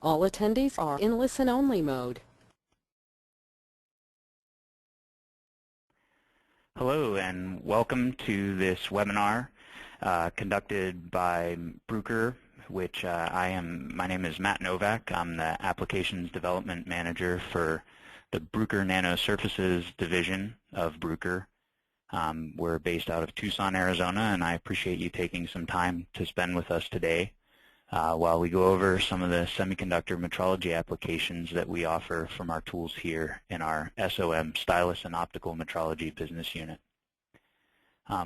All attendees are in listen-only mode. Hello and welcome to this webinar conducted by Bruker, which my name is Matt Novak. I'm the Applications Development Manager for the Bruker Nanosurfaces division of Bruker. We're based out of Tucson, Arizona, and I appreciate you taking some time to spend with us today while we go over some of the semiconductor metrology applications that we offer from our tools here in our SOM, Stylus and Optical Metrology business unit.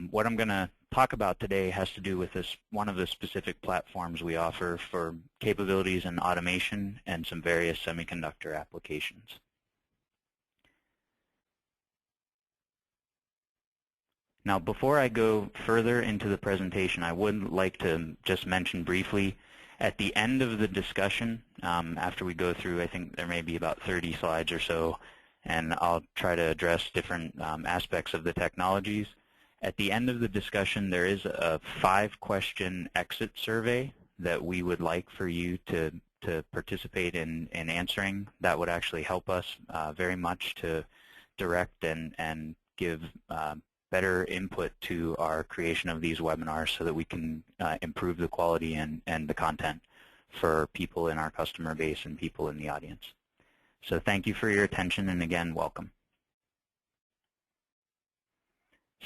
What I'm going to talk about today has to do with one of the specific platforms we offer for capabilities in automation and some various semiconductor applications. Now, before I go further into the presentation, I would like to just mention briefly, at the end of the discussion, after we go through, I think there may be about 30 slides or so, and I'll try to address different aspects of the technologies. At the end of the discussion, there is a 5-question exit survey that we would like for you to participate in answering. That would actually help us very much to direct and give better input to our creation of these webinars so that we can improve the quality and the content for people in our customer base and people in the audience. So thank you for your attention, and again, welcome.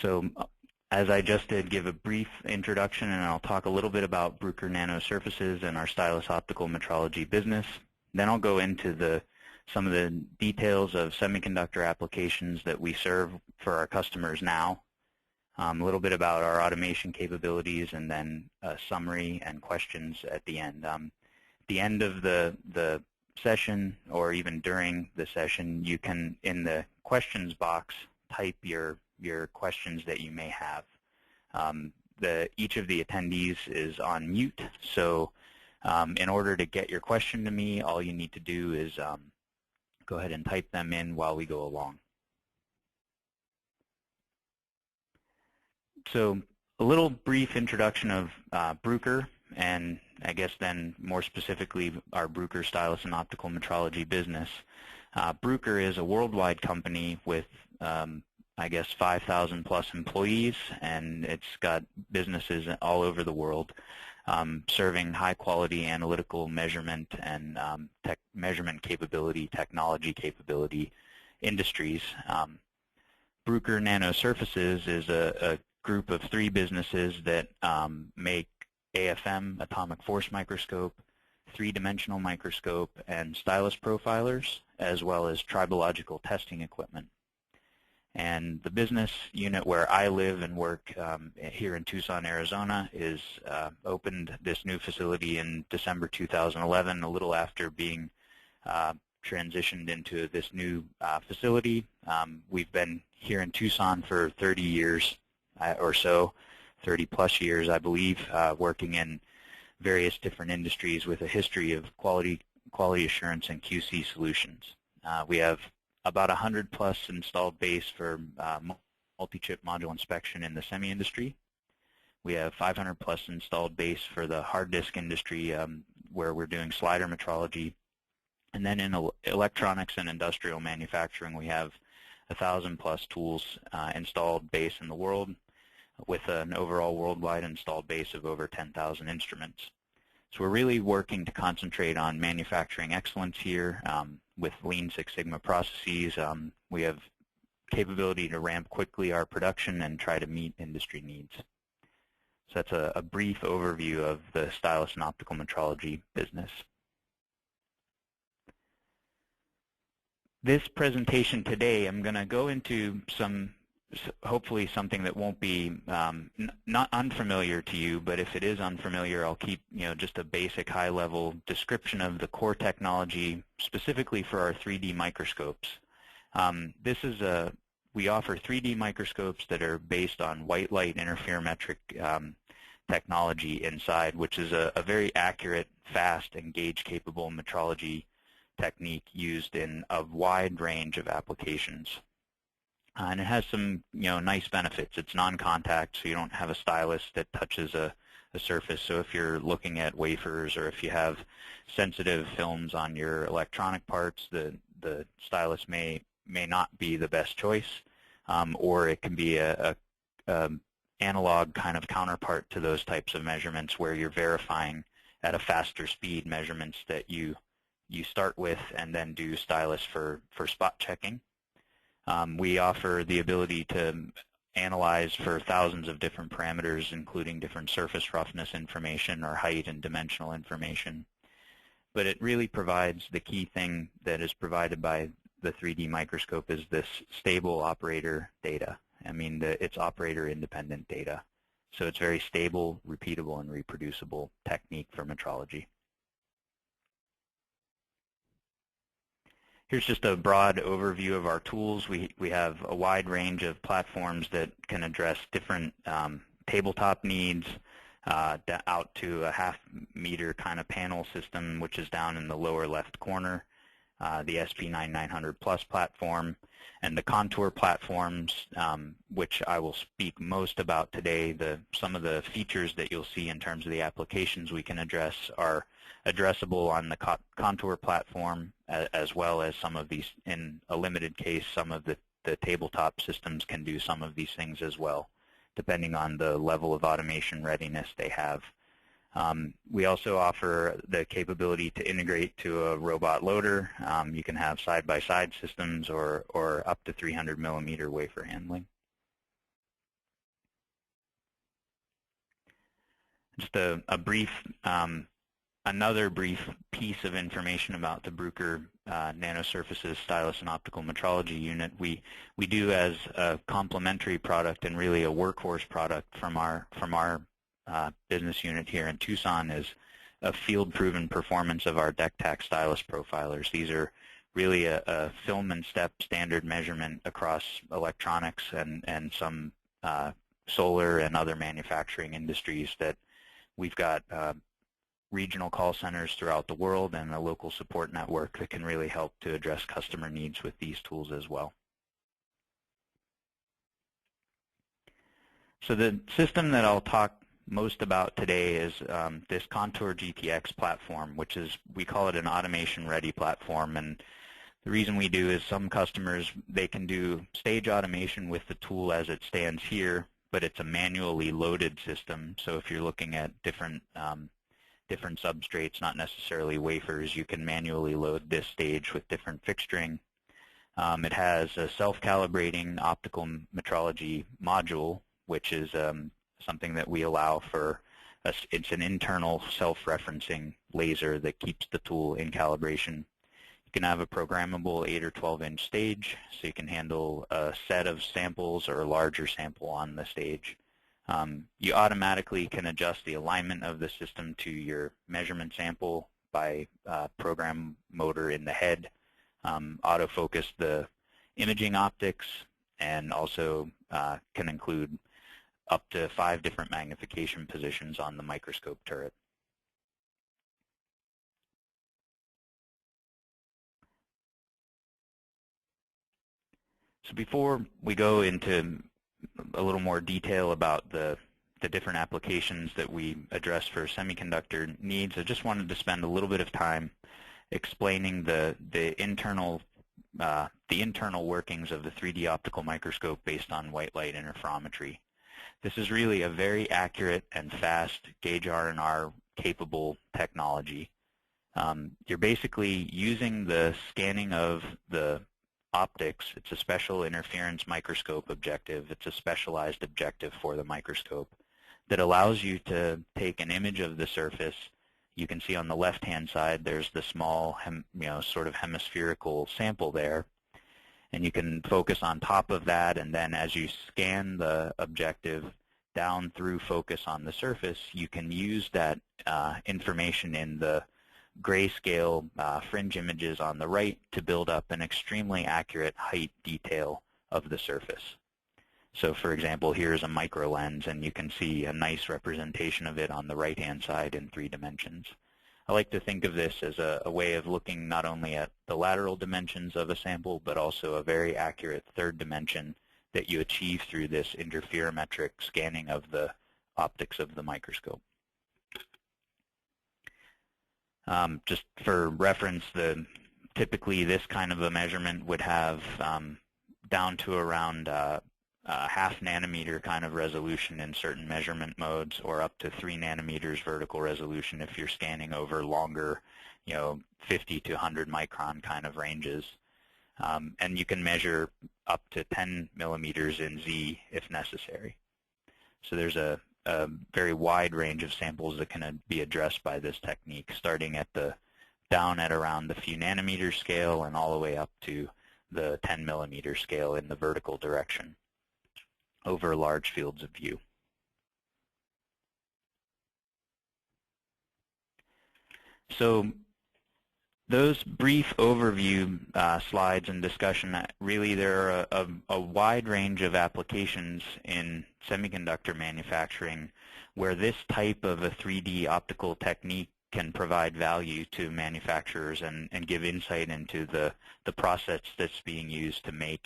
So as I just did, give a brief introduction, and I'll talk a little bit about Bruker Nanosurfaces and our Stylus Optical Metrology business. Then I'll go into some of the details of semiconductor applications that we serve for our customers now, a little bit about our automation capabilities, and then a summary and questions at the end. At the end of the session, or even during the session, you can, in the questions box, type your questions that you may have. Each of the attendees is on mute, so in order to get your question to me, all you need to do is go ahead and type them in while we go along. So a little brief introduction of Bruker, and I guess then more specifically our Bruker Stylus and Optical Metrology business. Bruker is a worldwide company with I guess 5,000 plus employees, and it's got businesses all over the world serving high-quality analytical measurement and measurement capability, technology capability industries. Bruker Nanosurfaces is a group of 3 businesses that make AFM, atomic force microscope, 3-dimensional microscope, and stylus profilers, as well as tribological testing equipment. And the business unit where I live and work here in Tucson, Arizona, is opened this new facility in December 2011, a little after being transitioned into this new facility. We've been here in Tucson for 30 years or so, 30 plus years, I believe, working in various different industries with a history of quality assurance and QC solutions. We have about 100 plus installed base for multi-chip module inspection in the semi industry. We have 500 plus installed base for the hard disk industry, where we're doing slider metrology. And then in electronics and industrial manufacturing, we have 1,000 plus tools installed base in the world, with an overall worldwide installed base of over 10,000 instruments. So we're really working to concentrate on manufacturing excellence here with Lean Six Sigma processes. We have capability to ramp quickly our production and try to meet industry needs. So that's a brief overview of the Stylus and Optical Metrology business. This presentation today, I'm going to go into hopefully something that won't be not unfamiliar to you, but if it is unfamiliar, I'll keep just a basic high-level description of the core technology specifically for our 3D microscopes. We offer 3D microscopes that are based on white light interferometric technology inside, which is a very accurate, fast, and gauge-capable metrology technique used in a wide range of applications. And it has some nice benefits. It's non-contact, so you don't have a stylus that touches a a surface. So if you're looking at wafers or if you have sensitive films on your electronic parts, the stylus may not be the best choice, or it can be a analog kind of counterpart to those types of measurements where you're verifying at a faster speed measurements that you start with and then do stylus for spot checking. We offer the ability to analyze for thousands of different parameters, including different surface roughness information or height and dimensional information. But it really provides the key thing that is provided by the 3D microscope is this stable operator data. I mean, it's operator-independent data. So it's very stable, repeatable, and reproducible technique for metrology. Here's just a broad overview of our tools. We have a wide range of platforms that can address different tabletop needs, out to a half-meter kind of panel system, which is down in the lower left corner, the SP9900 Plus platform, and the Contour platforms, which I will speak most about today. Some of the features that you'll see in terms of the applications we can address are addressable on the Contour platform, as well as some of these, in a limited case, some of the tabletop systems can do some of these things as well, depending on the level of automation readiness they have. We also offer the capability to integrate to a robot loader. You can have side-by-side systems or up to 300 millimeter wafer handling. Just a brief, another brief piece of information about the Bruker nanosurfaces stylus and optical metrology unit. We do as a complementary product and really a workhorse product from our business unit here in Tucson is a field-proven performance of our DektakXT stylus profilers. These are really a film and step standard measurement across electronics and some solar and other manufacturing industries that we've got regional call centers throughout the world and a local support network that can really help to address customer needs with these tools as well. So the system that I'll talk most about today is this ContourGT-X platform, which is, we call it an automation-ready platform. And the reason we do is some customers, they can do stage automation with the tool as it stands here, but it's a manually loaded system. So if you're looking at different substrates, not necessarily wafers, you can manually load this stage with different fixturing. It has a self-calibrating optical metrology module, which is something that we allow for. It's an internal self-referencing laser that keeps the tool in calibration. You can have a programmable 8 or 12-inch stage, so you can handle a set of samples or a larger sample on the stage. You automatically can adjust the alignment of the system to your measurement sample by program motor in the head, autofocus the imaging optics, and also can include up to 5 different magnification positions on the microscope turret. So before we go into a little more detail about the different applications that we address for semiconductor needs, I just wanted to spend a little bit of time explaining the internal workings of the 3D optical microscope based on white light interferometry. This is really a very accurate and fast gauge R&R capable technology. You're basically using the scanning of the optics. It's a special interference microscope objective. It's a specialized objective for the microscope that allows you to take an image of the surface. You can see on the left-hand side there's the small, sort of hemispherical sample there. And you can focus on top of that, and then as you scan the objective down through focus on the surface, you can use that information in the grayscale fringe images on the right to build up an extremely accurate height detail of the surface. So for example, here's a micro lens, and you can see a nice representation of it on the right-hand side in 3 dimensions. I like to think of this as a way of looking not only at the lateral dimensions of a sample, but also a very accurate 3rd dimension that you achieve through this interferometric scanning of the optics of the microscope. Just for reference, typically this kind of a measurement would have down to around half nanometer kind of resolution in certain measurement modes, or up to 3 nanometers vertical resolution if you're scanning over longer, 50 to 100 micron kind of ranges. And you can measure up to 10 millimeters in Z if necessary. So there's a very wide range of samples that can be addressed by this technique, starting at down at around the few nanometer scale and all the way up to the 10 millimeter scale in the vertical direction over large fields of view. So those brief overview slides and discussion, really there are a wide range of applications in semiconductor manufacturing where this type of a 3D optical technique can provide value to manufacturers and give insight into the process that's being used to make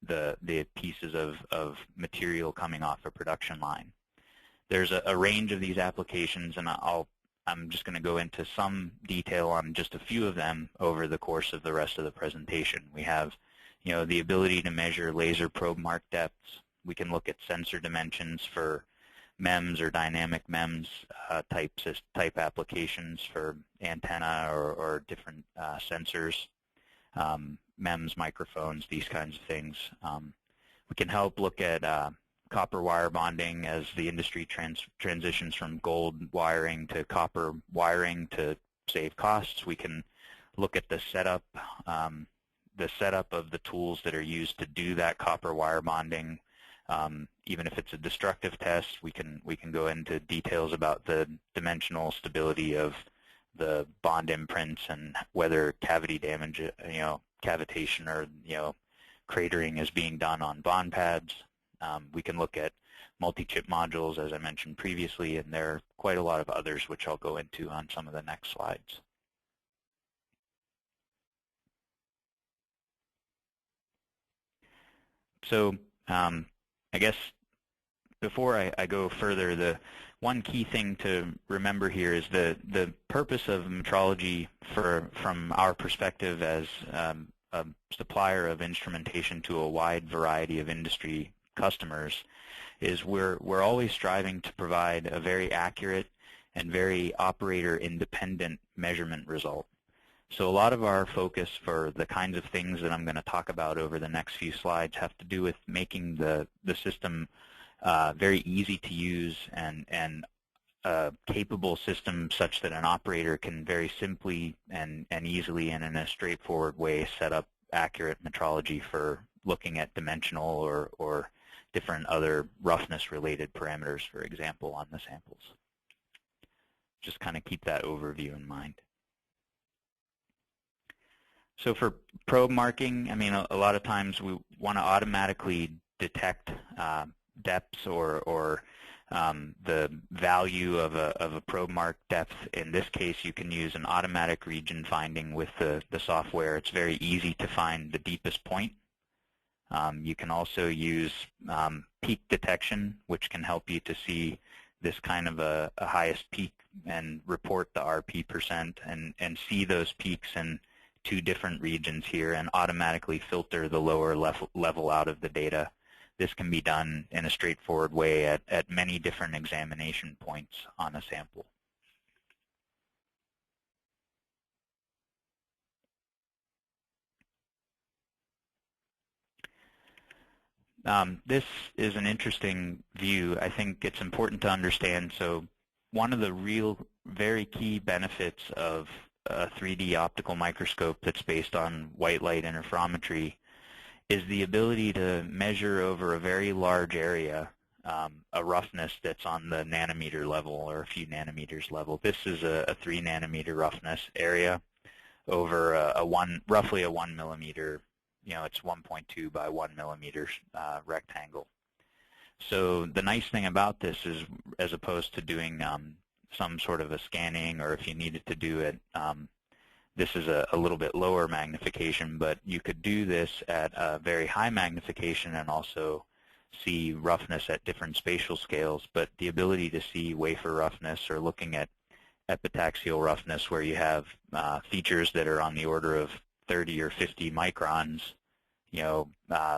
the pieces of material coming off a production line. There's a range of these applications, and I'm just going to go into some detail on just a few of them over the course of the rest of the presentation. We have, the ability to measure laser probe mark depths. We can look at sensor dimensions for MEMS or dynamic MEMS type applications for antenna or different sensors, MEMS microphones, these kinds of things. We can help look at copper wire bonding as the industry transitions from gold wiring to copper wiring to save costs. We can look at the setup of the tools that are used to do that copper wire bonding. Even if it's a destructive test, we can go into details about the dimensional stability of the bond imprints and whether cavity damage, cavitation or cratering is being done on bond pads. We can look at multi-chip modules, as I mentioned previously, and there are quite a lot of others which I'll go into on some of the next slides. So I guess before I go further, the one key thing to remember here is the purpose of metrology from our perspective as a supplier of instrumentation to a wide variety of industry customers is we're always striving to provide a very accurate and very operator independent measurement result. So a lot of our focus for the kinds of things that I'm going to talk about over the next few slides have to do with making the system very easy to use and a capable system such that an operator can very simply and easily and in a straightforward way set up accurate metrology for looking at dimensional or different other roughness related parameters, for example, on the samples. Just kind of keep that overview in mind. So for probe marking, I mean, a lot of times we want to automatically detect depths or the value of a probe mark depth. In this case, you can use an automatic region finding with the software. It's very easy to find the deepest point. You can also use peak detection, which can help you to see this kind of a highest peak and report the RP percent and see those peaks in 2 different regions here and automatically filter the lower level out of the data. This can be done in a straightforward way at many different examination points on a sample. This is an interesting view. I think it's important to understand. So one of the real very key benefits of a 3D optical microscope that's based on white light interferometry is the ability to measure over a very large area a roughness that's on the nanometer level or a few nanometers level. This is a 3 nanometer roughness area over roughly a 1 millimeter, it's 1.2 by 1 millimeter rectangle. So the nice thing about this is, as opposed to doing some sort of a scanning, or if you needed to do it, this is a little bit lower magnification, but you could do this at a very high magnification and also see roughness at different spatial scales. But the ability to see wafer roughness or looking at epitaxial roughness where you have features that are on the order of 30 or 50 microns,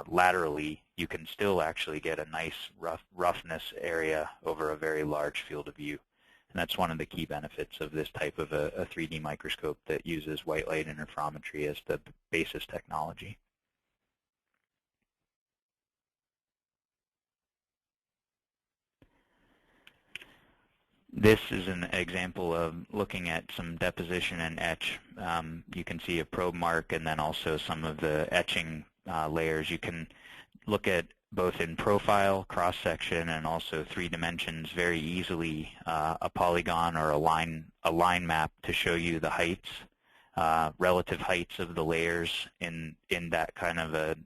laterally, you can still actually get a nice roughness area over a very large field of view. And that's one of the key benefits of this type of a 3D microscope that uses white light interferometry as the basis technology. This is an example of looking at some deposition and etch. You can see a probe mark and then also some of the etching layers. You can look at both in profile, cross-section, and also 3 dimensions very easily a polygon or a line map to show you the heights, relative heights of the layers in that kind of a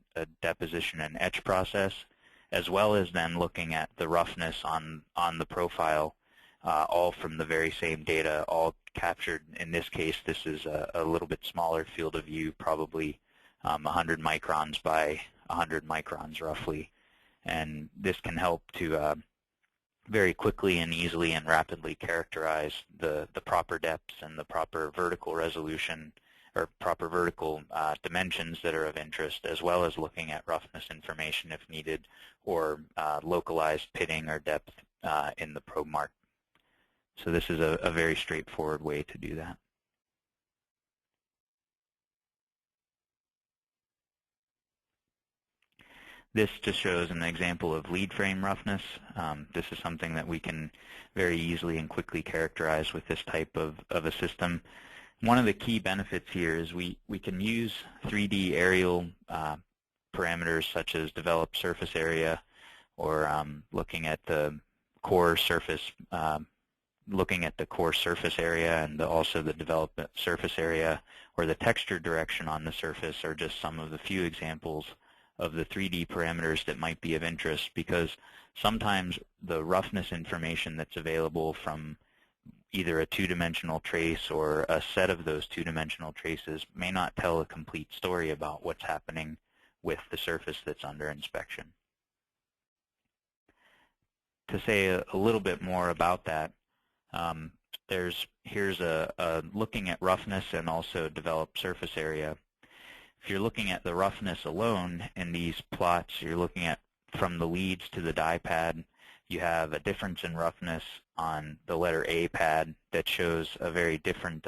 deposition and etch process, as well as then looking at the roughness on the profile, all from the very same data, all captured. In this case, this is a little bit smaller field of view, probably 100 microns by 100 microns roughly. And this can help to very quickly and easily and rapidly characterize the proper depths and the proper vertical resolution or proper vertical dimensions that are of interest, as well as looking at roughness information if needed, or localized pitting or depth in the probe mark. So this is a very straightforward way to do that. This just shows an example of lead frame roughness. This is something that we can very easily and quickly characterize with this type of a system. One of the key benefits here is we can use 3D aerial parameters such as developed surface area, or looking at the core surface area, and also the developed surface area, or the texture direction on the surface are just some of the few examples of the 3D parameters that might be of interest, because sometimes the roughness information that's available from either a 2-dimensional trace or a set of those 2-dimensional traces may not tell a complete story about what's happening with the surface that's under inspection. To say a little bit more about that, here's a looking at roughness and also developed surface area. If you're looking at the roughness alone in these plots, you're looking at from the leads to the die pad, you have a difference in roughness on the letter A pad that shows a very different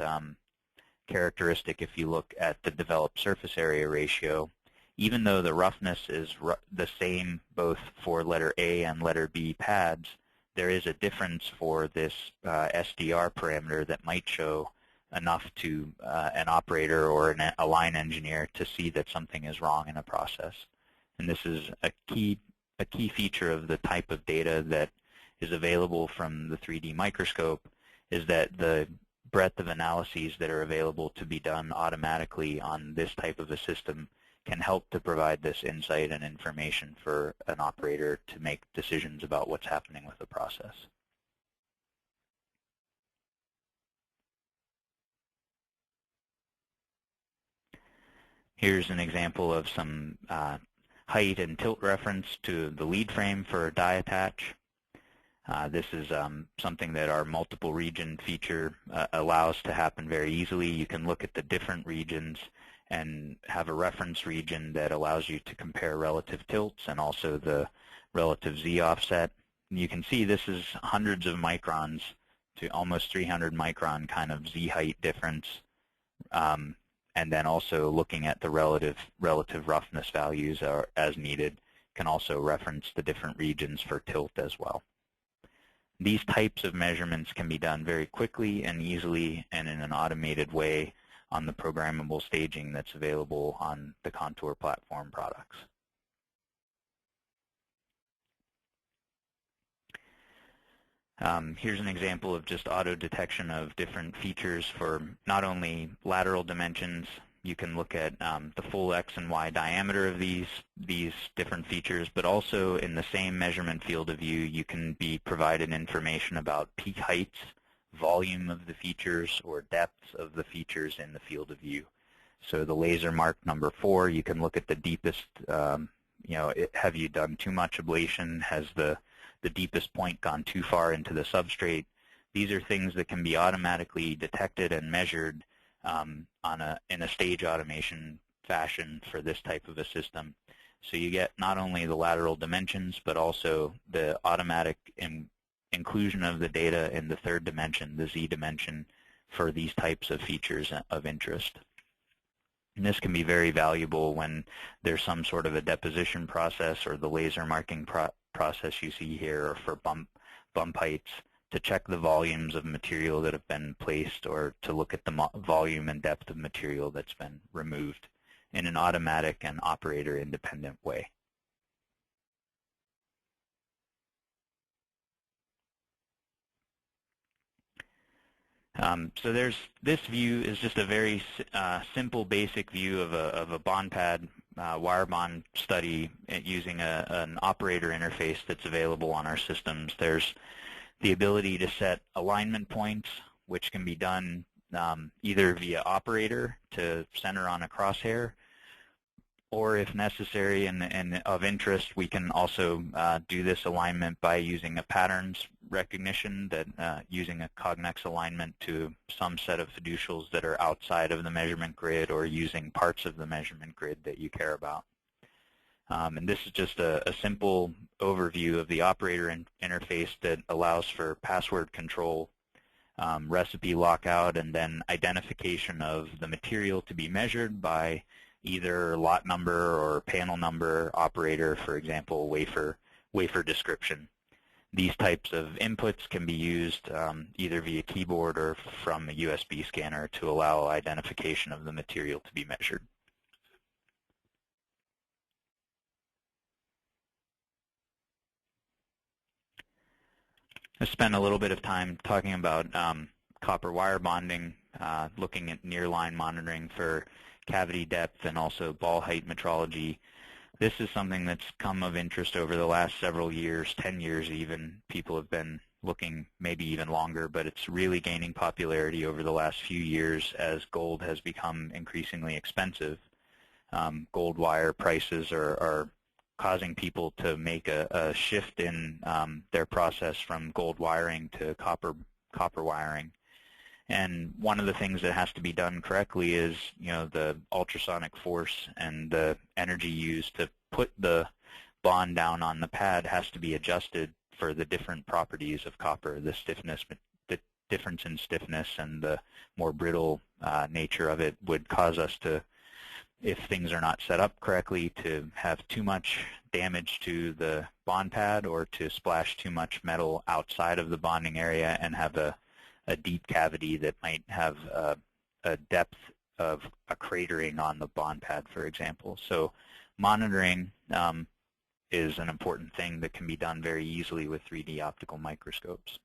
characteristic if you look at the developed surface area ratio. Even though the roughness is the same both for letter A and letter B pads, there is a difference for this SDR parameter that might show enough to an operator or a line engineer to see that something is wrong in a process. And this is a key feature of the type of data that is available from the 3D microscope, is that the breadth of analyses that are available to be done automatically on this type of a system can help to provide this insight and information for an operator to make decisions about what's happening with the process. Here's an example of some height and tilt reference to the lead frame for die attach. This is something that our multiple region feature allows to happen very easily. You can look at the different regions and have a reference region that allows you to compare relative tilts and also the relative Z offset. And you can see this is hundreds of microns to almost 300 micron kind of Z height difference. And then also looking at the relative roughness values as needed can also reference the different regions for tilt as well. These types of measurements can be done very quickly and easily and in an automated way on the programmable staging that's available on the Contour platform products. Here's an example of just auto detection of different features for not only lateral dimensions. You can look at the full X and Y diameter of these different features, but also in the same measurement field of view, you can be provided information about peak heights, volume of the features, or depths of the features in the field of view. So the laser mark number 4, you can look at the deepest, have you done too much ablation? Has the deepest point gone too far into the substrate? These are things that can be automatically detected and measured in a stage automation fashion for this type of a system. So you get not only the lateral dimensions, but also the automatic inclusion of the data in the third dimension, the Z dimension, for these types of features of interest. And this can be very valuable when there's some sort of a deposition process or the laser marking process you see here, or for bump heights, to check the volumes of material that have been placed, or to look at the volume and depth of material that's been removed in an automatic and operator-independent way. So this view is just a very simple, basic view of a bond pad wire bond study using an operator interface that's available on our systems. There's the ability to set alignment points, which can be done either via operator to center on a crosshair, or if necessary and of interest, we can also do this alignment by using a patterns recognition, that using a Cognex alignment to some set of fiducials that are outside of the measurement grid, or using parts of the measurement grid that you care about. And this is just a simple overview of the operator interface that allows for password control, recipe lockout, and then identification of the material to be measured by either lot number or panel number, operator, for example, wafer description. These types of inputs can be used either via keyboard or from a USB scanner to allow identification of the material to be measured. I spent a little bit of time talking about copper wire bonding, looking at near-line monitoring for cavity depth and also ball height metrology. This is something that's come of interest over the last several years, 10 years even. People have been looking maybe even longer, but it's really gaining popularity over the last few years as gold has become increasingly expensive. Gold wire prices are causing people to make a shift in their process from gold wiring to copper wiring. And one of the things that has to be done correctly is, the ultrasonic force and the energy used to put the bond down on the pad has to be adjusted for the different properties of copper, the stiffness, the difference in stiffness, and the more brittle nature of it would cause us to, if things are not set up correctly, to have too much damage to the bond pad, or to splash too much metal outside of the bonding area and have a deep cavity that might have a depth of a cratering on the bond pad, for example. So monitoring is an important thing that can be done very easily with 3D optical microscopes.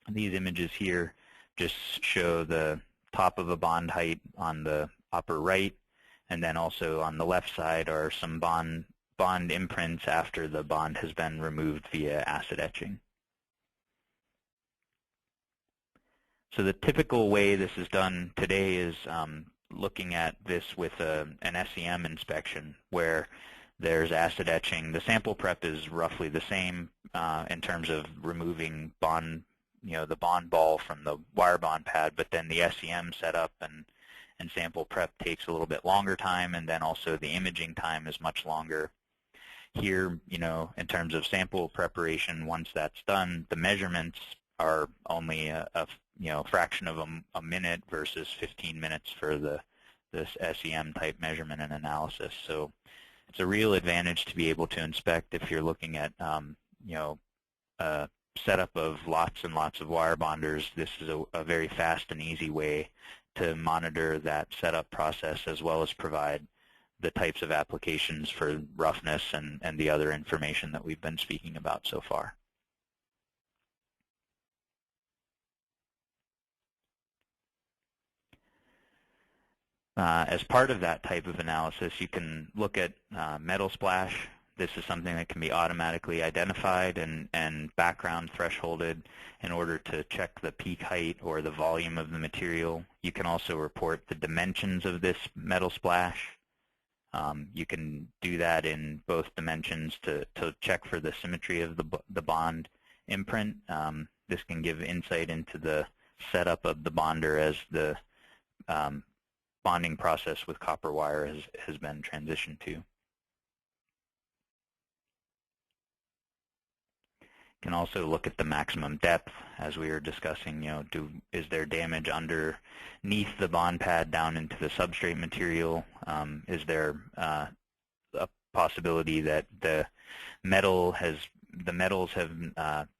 And these images here just show the top of a bond height on the upper right, and then also on the left side are some bond imprints after the bond has been removed via acid etching. So the typical way this is done today is looking at this with an SEM inspection, where there's acid etching. The sample prep is roughly the same in terms of removing the bond ball from the wire bond pad, but then the SEM setup and sample prep takes a little bit longer time, and then also the imaging time is much longer. Here, in terms of sample preparation, once that's done, the measurements are only a fraction of a minute versus 15 minutes for this SEM type measurement and analysis. So it's a real advantage to be able to inspect if you're looking at a setup of lots and lots of wire bonders. This is a very fast and easy way to monitor that setup process, as well as provide the types of applications for roughness and the other information that we've been speaking about so far. As part of that type of analysis, you can look at metal splash. This is something that can be automatically identified and background thresholded in order to check the peak height or the volume of the material. You can also report the dimensions of this metal splash. You can do that in both dimensions to check for the symmetry of the bond imprint. this can give insight into the setup of the bonder as the bonding process with copper wire has been transitioned to. Can also look at the maximum depth, as we were discussing. Is there damage underneath the bond pad down into the substrate material? Is there a possibility that the metals have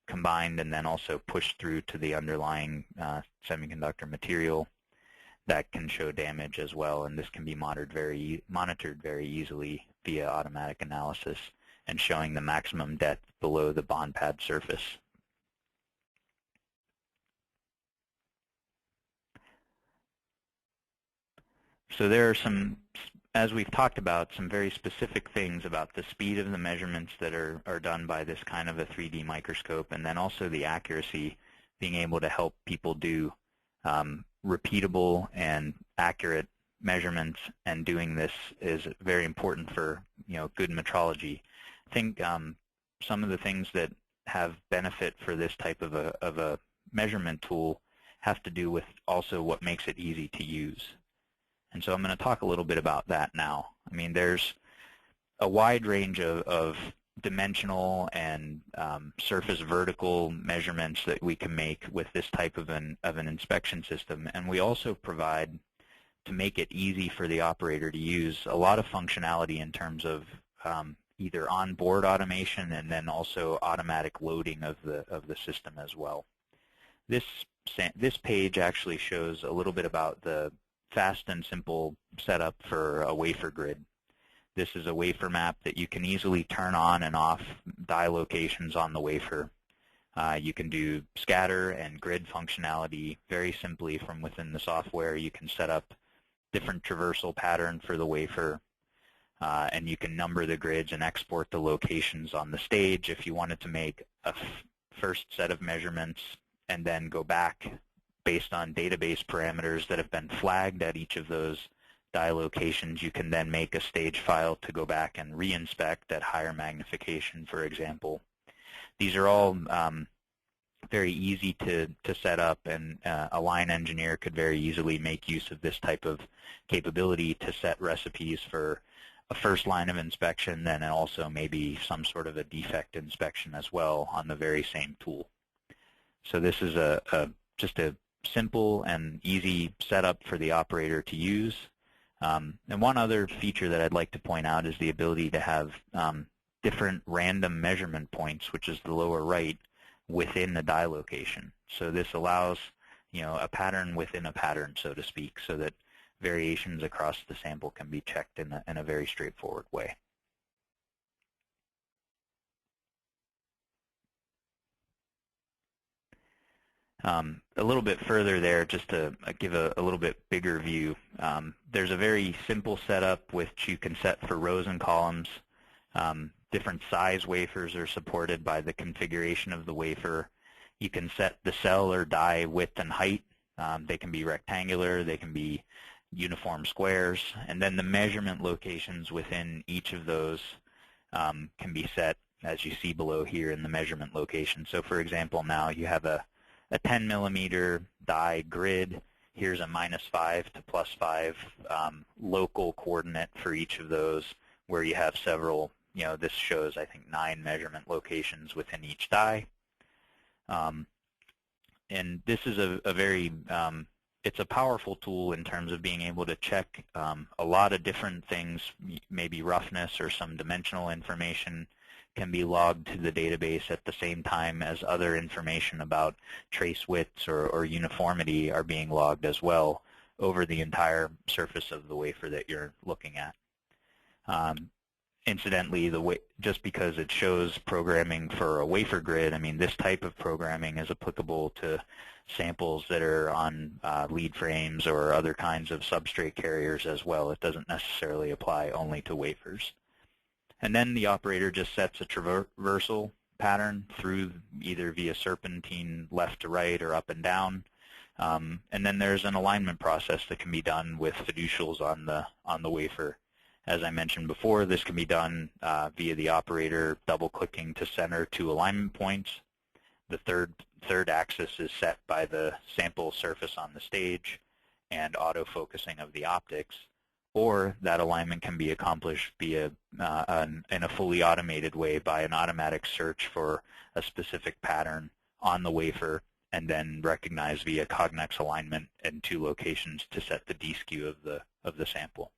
combined and then also pushed through to the underlying semiconductor material? That can show damage as well, and this can be monitored very easily via automatic analysis and showing the maximum depth below the bond pad surface. So there are some, as we've talked about, some very specific things about the speed of the measurements that are done by this kind of a 3D microscope, and then also the accuracy, being able to help people do repeatable and accurate measurements, and doing this is very important for good metrology. I think some of the things that have benefit for this type of a measurement tool have to do with also what makes it easy to use. And so I'm going to talk a little bit about that now. I mean, there's a wide range of dimensional and surface vertical measurements that we can make with this type of an inspection system. And we also provide, to make it easy for the operator to use, a lot of functionality in terms of either onboard automation and then also automatic loading of the system as well. This page actually shows a little bit about the fast and simple setup for a wafer grid. This is a wafer map that you can easily turn on and off die locations on the wafer. You can do scatter and grid functionality very simply from within the software. You can set up different traversal pattern for the wafer, and you can number the grids and export the locations on the stage if you wanted to make a first set of measurements and then go back based on database parameters that have been flagged at each of those die locations. You can then make a stage file to go back and re-inspect at higher magnification, for example. These are all very easy to set up, and a line engineer could very easily make use of this type of capability to set recipes for a first line of inspection, then also maybe some sort of a defect inspection as well on the very same tool. So this is just a simple and easy setup for the operator to use. And one other feature that I'd like to point out is the ability to have different random measurement points, which is the lower right, within the die location. So this allows a pattern within a pattern, so to speak, so that variations across the sample can be checked in a very straightforward way. A little bit further there, just to give a little bit bigger view, there's a very simple setup which you can set for rows and columns. Different size wafers are supported by the configuration of the wafer. You can set the cell or die width and height. They can be rectangular, they can be uniform squares, and then the measurement locations within each of those can be set as you see below here in the measurement location. So for example, now you have a 10 millimeter die grid. Here's a -5 to +5 local coordinate for each of those, where you have several, this shows I think 9 measurement locations within each die. And this is a very, it's a powerful tool in terms of being able to check a lot of different things. Maybe roughness or some dimensional information can be logged to the database at the same time as other information about trace widths or uniformity are being logged as well over the entire surface of the wafer that you're looking at. Incidentally, just because it shows programming for a wafer grid, I mean, this type of programming is applicable to samples that are on lead frames or other kinds of substrate carriers as well. It doesn't necessarily apply only to wafers. And then the operator just sets a traversal pattern through either via serpentine left to right or up and down. And then there's an alignment process that can be done with fiducials on the wafer. As I mentioned before, this can be done via the operator double-clicking to center 2 alignment points. the third axis is set by the sample surface on the stage and autofocusing of the optics, or that alignment can be accomplished via in a fully automated way by an automatic search for a specific pattern on the wafer and then recognize via Cognex alignment in 2 locations to set the D-skew of the sample.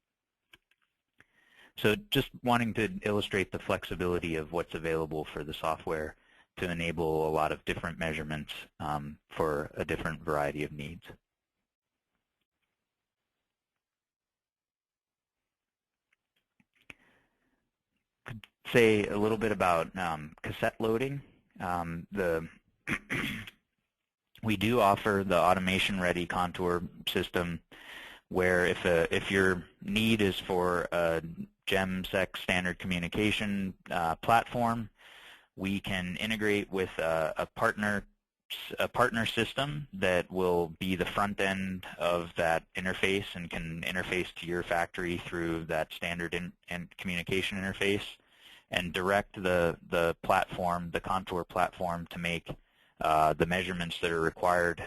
So just wanting to illustrate the flexibility of what's available for the software to enable a lot of different measurements for a different variety of needs. Could say a little bit about cassette loading. We do offer the automation-ready contour system where if your need is for a GEM-SEC standard communication platform, we can integrate with a partner system that will be the front end of that interface and can interface to your factory through that standard communication interface and direct the platform, the contour platform, to make the measurements that are required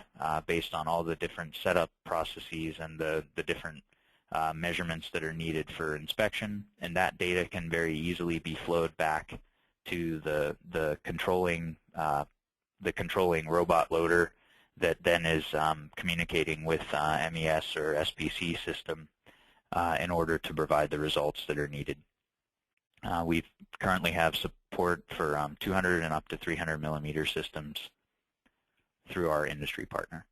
based on all the different setup processes and the different measurements that are needed for inspection. And that data can very easily be flowed back to the controlling robot loader that then is communicating with MES or SPC system in order to provide the results that are needed. We currently have support for 200 and up to 300 millimeter systems through our industry partner.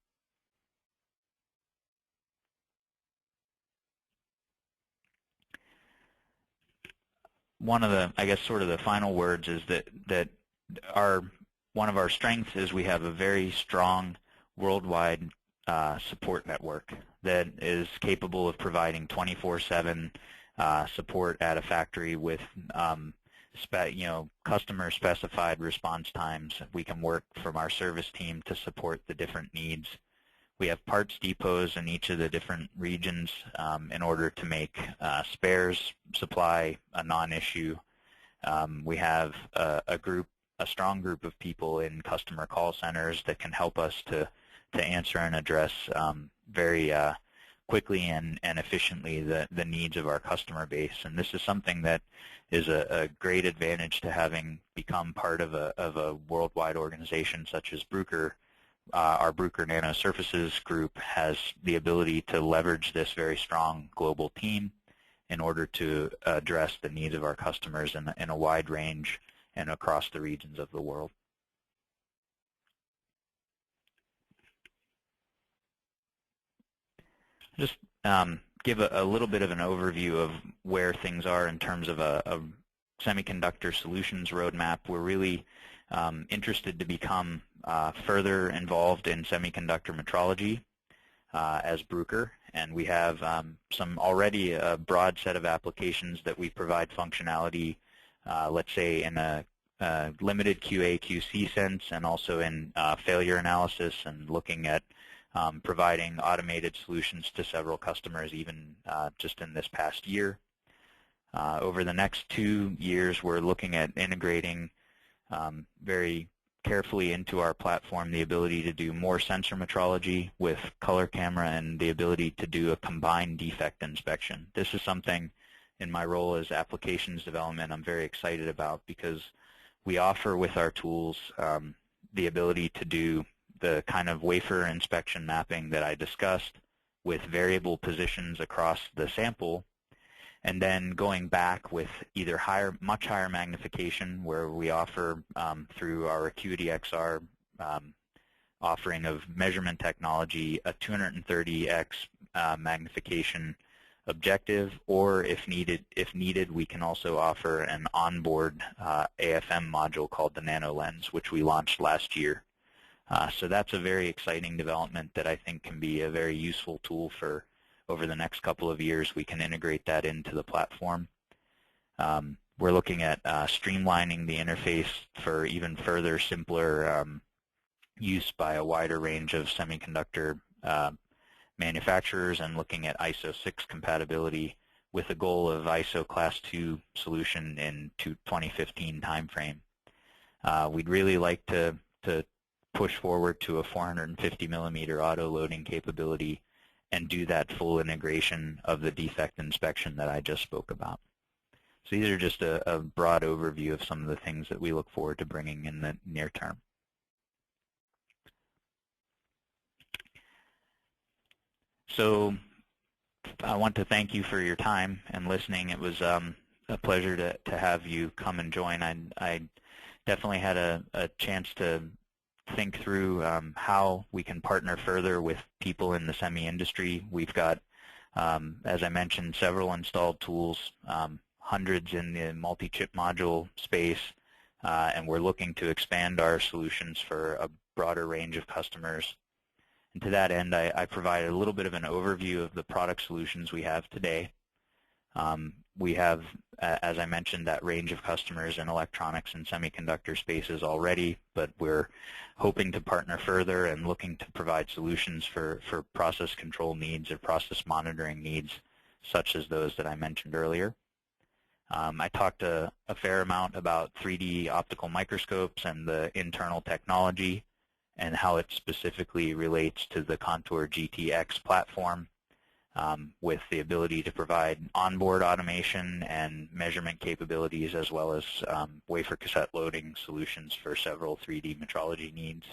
One of the, I guess, sort of the final words is that one of our strengths is we have a very strong worldwide support network that is capable of providing 24/7 support at a factory with customer-specified response times. We can work from our service team to support the different needs. We have parts depots in each of the different regions in order to make spares supply a non-issue. We have a strong group of people in customer call centers that can help us to answer and address very quickly and efficiently the needs of our customer base. And this is something that is a great advantage to having become part of a worldwide organization such as Bruker. Our Bruker Nano Surfaces group has the ability to leverage this very strong global team in order to address the needs of our customers in a wide range and across the regions of the world. Just give a little bit of an overview of where things are in terms of a semiconductor solutions roadmap. We're really interested to become further involved in semiconductor metrology as Bruker, and we have some already a broad set of applications that we provide functionality, let's say in a limited QA/QC sense, and also in failure analysis and looking at providing automated solutions to several customers even just in this past year. Over the next 2 years, we're looking at integrating very carefully into our platform the ability to do more sensor metrology with color camera and the ability to do a combined defect inspection. This is something in my role as applications development I'm very excited about, because we offer with our tools the ability to do the kind of wafer inspection mapping that I discussed with variable positions across the sample, and then going back with either much higher magnification, where we offer through our Acuity XR offering of measurement technology a 230x magnification objective, or if needed, we can also offer an onboard AFM module called the Nano Lens, which we launched last year. So that's a very exciting development that I think can be a very useful tool for over the next couple of years. We can integrate that into the platform. We're looking at streamlining the interface for even further simpler use by a wider range of semiconductor manufacturers, and looking at ISO 6 compatibility with a goal of ISO Class 2 solution in 2015 timeframe. We'd really like to push forward to a 450 millimeter auto loading capability and do that full integration of the defect inspection that I just spoke about. So these are just a broad overview of some of the things that we look forward to bringing in the near term. So I want to thank you for your time and listening. It was a pleasure to have you come and join. I definitely had a chance to think through how we can partner further with people in the semi industry. We've got, as I mentioned, several installed tools, hundreds in the multi-chip module space, and we're looking to expand our solutions for a broader range of customers. And to that end, I provided a little bit of an overview of the product solutions we have today. We have, as I mentioned, that range of customers in electronics and semiconductor spaces already, but we're hoping to partner further and looking to provide solutions for process control needs or process monitoring needs, such as those that I mentioned earlier. I talked a fair amount about 3D optical microscopes and the internal technology and how it specifically relates to the ContourGT-X platform, with the ability to provide onboard automation and measurement capabilities, as well as wafer cassette loading solutions for several 3D metrology needs.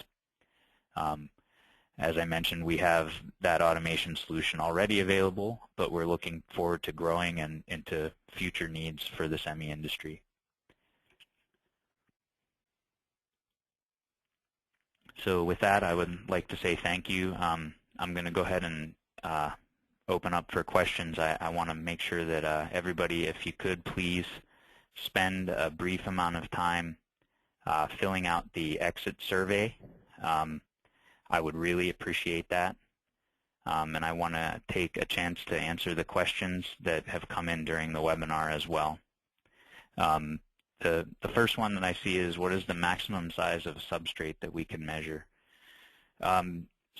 As I mentioned, we have that automation solution already available, but we're looking forward to growing and into future needs for the semi industry. So with that, I would like to say thank you. I'm going to go ahead and open up for questions. I want to make sure that everybody, if you could please spend a brief amount of time filling out the exit survey. I would really appreciate that. And I want to take a chance to answer the questions that have come in during the webinar as well. The first one that I see is, what is the maximum size of a substrate that we can measure?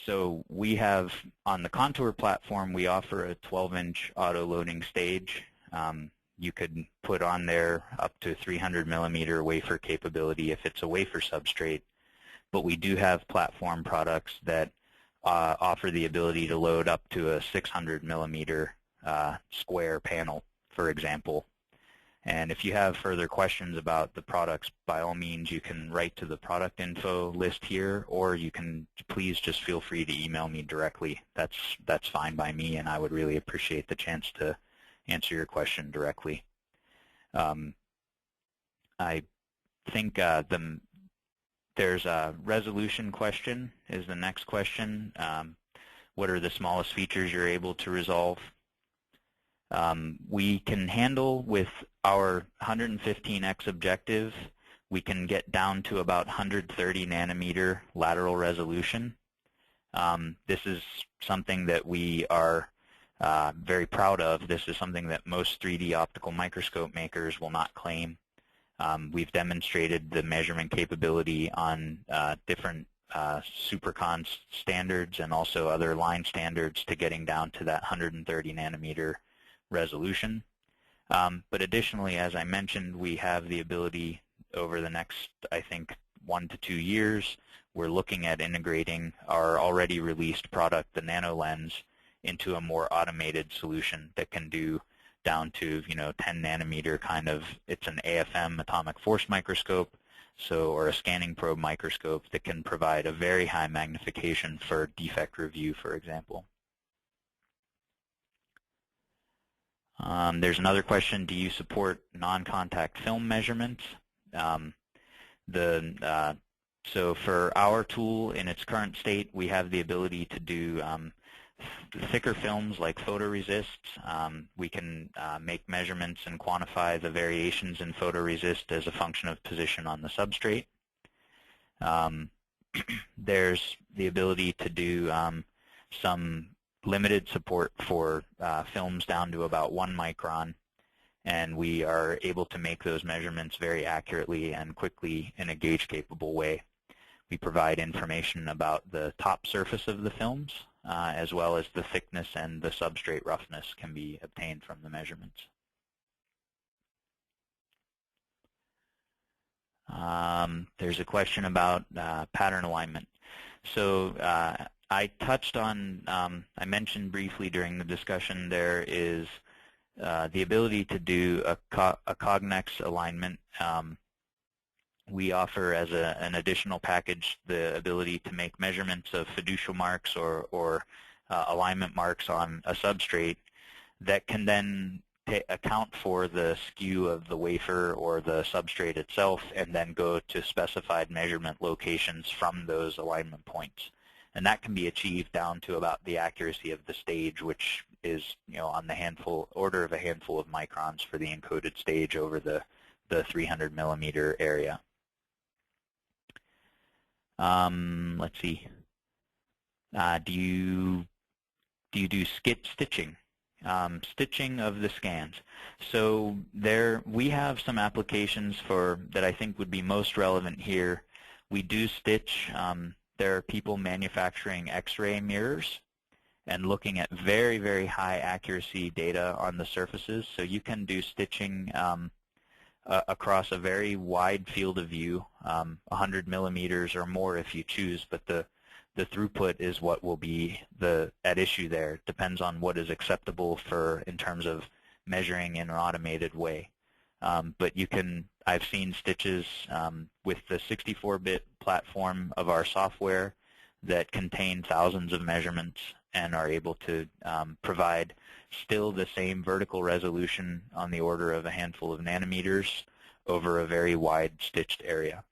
So we have, on the Contour platform, we offer a 12-inch auto-loading stage. You could put on there up to 300 millimeter wafer capability if it's a wafer substrate. But we do have platform products that offer the ability to load up to a 600 millimeter square panel, for example. And if you have further questions about the products, by all means, you can write to the product info list here, or you can please just feel free to email me directly. That's fine by me, and I would really appreciate the chance to answer your question directly. I think there's a resolution question is the next question. What are the smallest features you're able to resolve? We can handle, with our 115x objective, we can get down to about 130 nanometer lateral resolution. This is something that we are very proud of. This is something that most 3D optical microscope makers will not claim. We've demonstrated the measurement capability on different supercon standards and also other line standards to getting down to that 130 nanometer resolution. But additionally, as I mentioned, we have the ability over the next, I think, 1 to 2 years, we're looking at integrating our already released product, the NanoLens, into a more automated solution that can do down to 10 nanometer kind of, it's an AFM, atomic force microscope, or a scanning probe microscope that can provide a very high magnification for defect review, for example. There's another question, do you support non-contact film measurements? So for our tool in its current state, we have the ability to do thicker films like photoresists. We can make measurements and quantify the variations in photoresist as a function of position on the substrate. There's the ability to do some limited support for films down to about 1 micron, and we are able to make those measurements very accurately and quickly in a gauge-capable way. We provide information about the top surface of the films, as well as the thickness and the substrate roughness can be obtained from the measurements. There's a question about pattern alignment. So I touched on, I mentioned briefly during the discussion, there is the ability to do a Cognex alignment. We offer as an additional package the ability to make measurements of fiducial marks or alignment marks on a substrate that can then account for the skew of the wafer or the substrate itself and then go to specified measurement locations from those alignment points. And that can be achieved down to about the accuracy of the stage, which is, on the order of a handful of microns for the encoded stage over the 300 millimeter area. Let's see. Do you do stitching? Stitching of the scans. So we have some applications that I think would be most relevant here. We do stitch. There are people manufacturing X-ray mirrors and looking at very, very high accuracy data on the surfaces. So you can do stitching across a very wide field of view, 100 millimeters or more if you choose, but the throughput is what will be at issue there. It depends on what is acceptable in terms of measuring in an automated way. But I've seen stitches with the 64-bit platform of our software that contain thousands of measurements and are able to provide still the same vertical resolution on the order of a handful of nanometers over a very wide stitched area.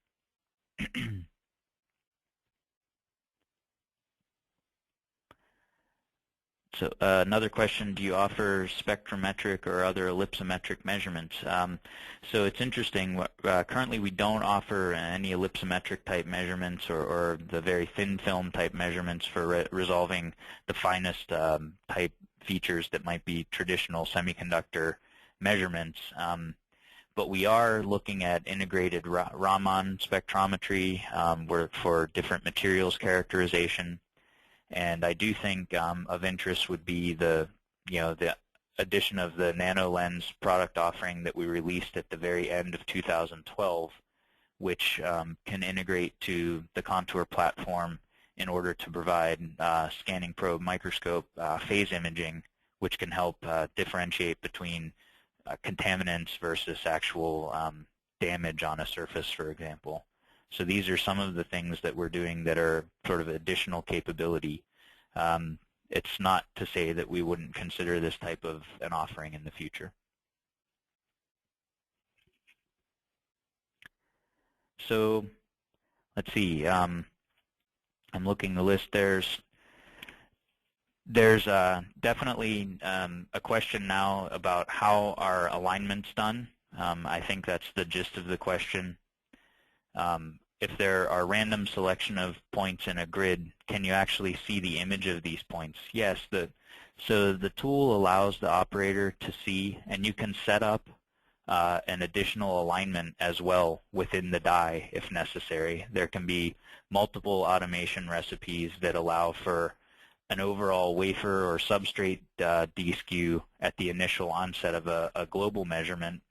So another question, do you offer spectrometric or other ellipsometric measurements? So it's interesting. Currently we don't offer any ellipsometric type measurements or the very thin film type measurements for resolving the finest type features that might be traditional semiconductor measurements. But we are looking at integrated Raman spectrometry for different materials characterization. And I do think of interest would be the addition of the NanoLens product offering that we released at the very end of 2012, which can integrate to the Contour platform in order to provide scanning probe microscope phase imaging, which can help differentiate between contaminants versus actual damage on a surface, for example. So these are some of the things that we're doing that are sort of additional capability. It's not to say that we wouldn't consider this type of an offering in the future. So let's see. I'm looking the list. There's definitely a question now about how are alignments done. I think that's the gist of the question. If there are random selection of points in a grid, can you actually see the image of these points? Yes. So the tool allows the operator to see, and you can set up an additional alignment as well within the die if necessary. There can be multiple automation recipes that allow for an overall wafer or substrate deskew at the initial onset of a global measurement.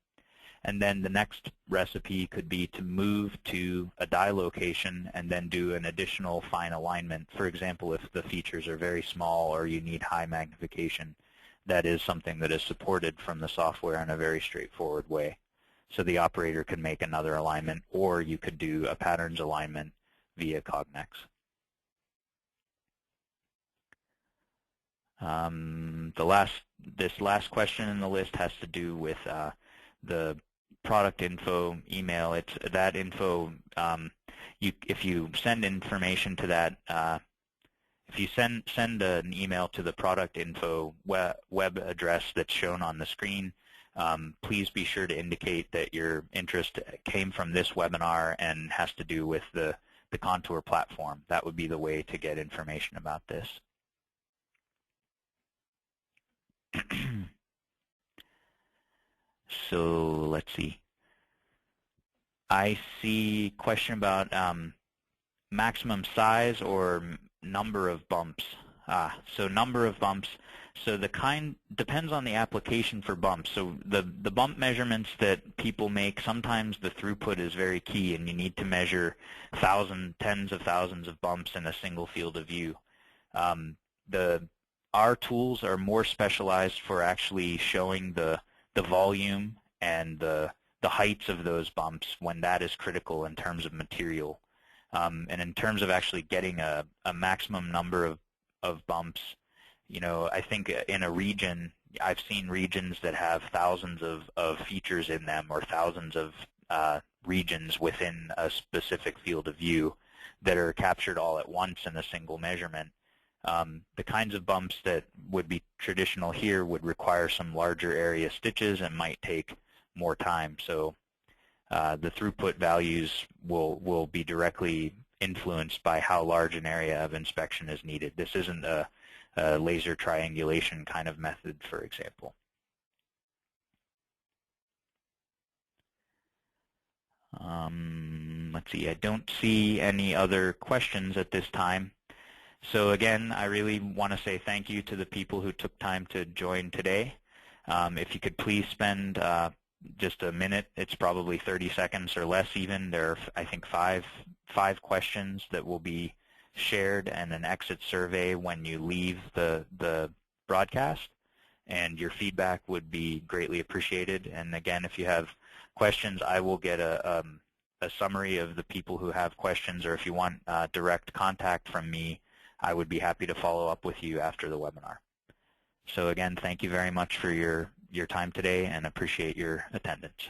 And then the next recipe could be to move to a die location and then do an additional fine alignment. For example, if the features are very small or you need high magnification, that is something that is supported from the software in a very straightforward way. So the operator can make another alignment, or you could do a patterns alignment via Cognex. This last question in the list has to do with the product info email. It's that info. If you send information to that, if you send an email to the product info web address that's shown on the screen, please be sure to indicate that your interest came from this webinar and has to do with the Contour platform. That would be the way to get information about this. So let's see. I see question about maximum size or number of bumps. So number of bumps. So the kind depends on the application for bumps. So the bump measurements that people make, sometimes the throughput is very key, and you need to measure tens of thousands of bumps in a single field of view. Our tools are more specialized for actually showing the volume and the heights of those bumps when that is critical in terms of material. And in terms of actually getting a maximum number of bumps, you know, I think in a region, I've seen regions that have thousands of features in them, or thousands of regions within a specific field of view that are captured all at once in a single measurement. The kinds of bumps that would be traditional here would require some larger area stitches and might take more time. So the throughput values will be directly influenced by how large an area of inspection is needed. This isn't a laser triangulation kind of method, for example. Let's see, I don't see any other questions at this time. So again, I really want to say thank you to the people who took time to join today. If you could please spend just a minute, it's probably 30 seconds or less even. There are, I think, five questions that will be shared and an exit survey when you leave the broadcast, and your feedback would be greatly appreciated. And again, if you have questions, I will get a summary of the people who have questions, or if you want direct contact from me, I would be happy to follow up with you after the webinar. So again, thank you very much for your time today, and appreciate your attendance.